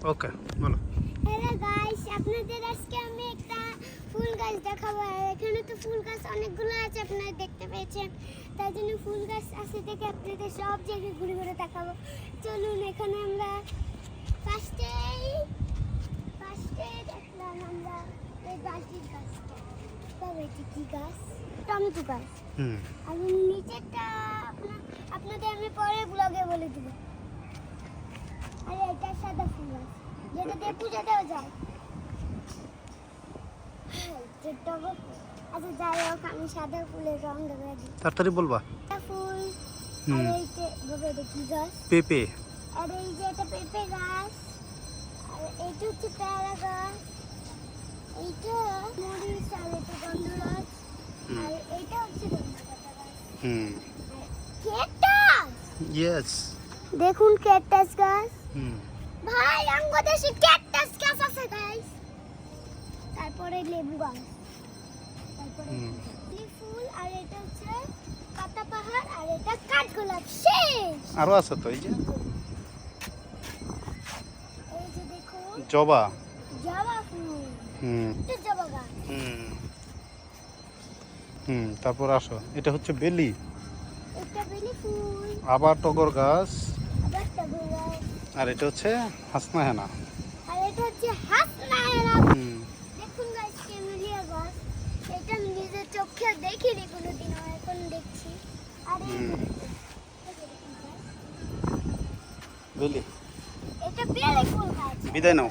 ওকে বলো। Hello guys, আপনাদের আজকে আমি একটা ফুল গাছ দেখাবো। আর এখানে তো ফুল গাছ অনেকগুলো আছে, আপনারা দেখতে পেয়েছেন। তাই জন্য ফুল গাছ আছে দেখে আপনাদের সব জায়গায় ঘুরে ঘুরে দেখাবো। চলুন, এখানে আমরা ফার্স্টে দেখলাম আমরা এই বালতির গাছটা। তবে এটি কি গাছ? টমেটো গাছ। আর নিচেরটা আপনাদের আমি পরে ব্লগে বলে দেবো। আর এটা সাদা ফুল গাছ, যেটা দিয়ে পূজা দেওয়া যায়। আচ্ছা যাই হোক, আমি সাদা ফুলের রং দেবো। তাড়াতাড়ি বলবা। ফুল আর এইটা কি গাছ? পেঁপে। আর এই যে এটা পেঁপে গাছ। আর এইটা হচ্ছে পেয়ারা গাছ। এইটা মরিচ আর এটা গন্ধরাজ। আর এইটা হচ্ছে ধনেপাতা গাছ। ক্যাকটাস। ইয়েস। দেখুন ক্যাকটাস গাছ। ভাই বাংলাদেশে ক্যাকটাস গাছ আছে গাইস। তারপরে লেবু গাছ। তারপরে ফুল। আর এটা হচ্ছে পাতাবাহার। আর এটা কাঠগোলাপ। শেষ। আরো আছে তো, এই যে দেখুন জবা। জবা ফুল। এটা জবা গাছ। তারপর আসো, এটা হচ্ছে বেলি। এটা বেলি ফুল। আবার টগর গাছ। আবার টগর গাছ। আর এটা হচ্ছে হাসনা হেনা। আর এটা হচ্ছে হাসনাহেনা। দেখুন গাইস, ক্যামেলিয়া গাছ। এটা আমি নিজের চোখে দেখিনি কোনোদিন, এখন দেখছি। আর বেলি। এটা বেলি ফুল গাছ। বিদায় নাও।